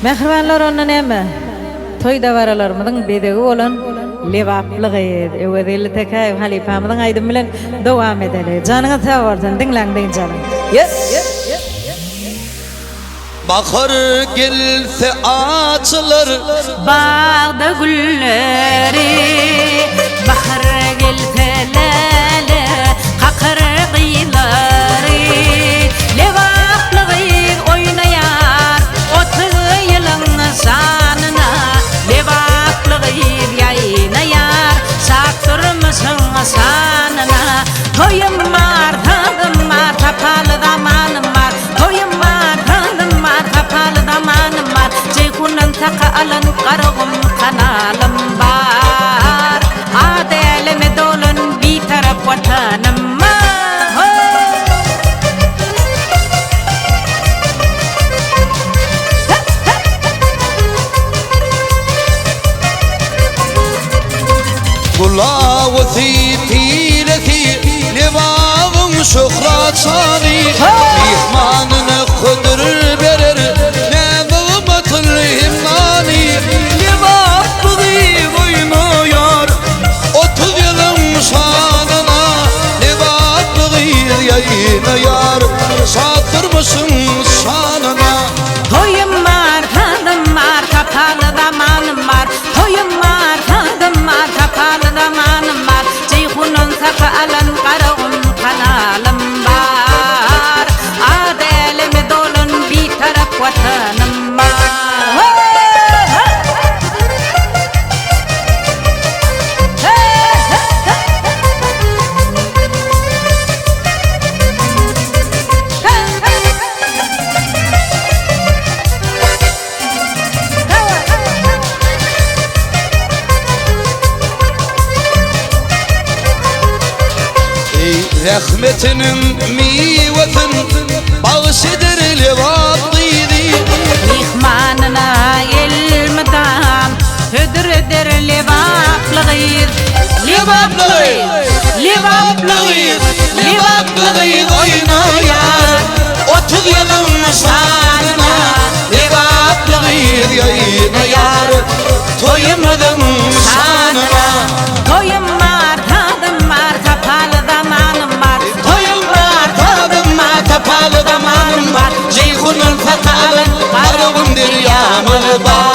Mehribanlar ondan emme. Toyda varalarımızın bedegi olan levaplığı evvel tekay halifamızın aydın bilen devam edeli. Canına sağ olsun dinleyin canım. Bahar gelse açılır bağda gülleri, bahar gelse lale kakır kıyıları, levaplığı oynayar 30 yılın sanına, levaplığı yayınayar saktırmışsın sanına. Toyum var, tadım var, tapalı zamanım var, toyum var, tadım var, tapalı zamanım var, ceyhunun taka alan karığım kanalım var, adeleme dolun bir taraf vatanım var. Kulağı titilesi Levavım şuhratani Mihmanını kudur verir Nevbatıl himnani Levaplığı oynuyor 30 yılın şanına Levaplığı yayınıyor Sattırmışsın şanına. Toyum var, tadım var, kapalı zamanım var, toyum var, tadım var, kapalı zamanım var, ceyhunun sakı alan karağım kanalım var, adeleme dolun bir taraf vatanım var. Rahmetinin mivetin bağışıdır levatlıydı Mihmanına elmeden hüdür eder levaplığı, levaplığı, levaplığı, levaplığı oynayar 30 yılın şanına, Levaplığı yayınayar Toyumudun şanına. toyum var, tadım var, kapalı zamanım var, Toyum var, tadım var, kapalı zamanım var Ceyhunun fakalın, karımın diryamı var.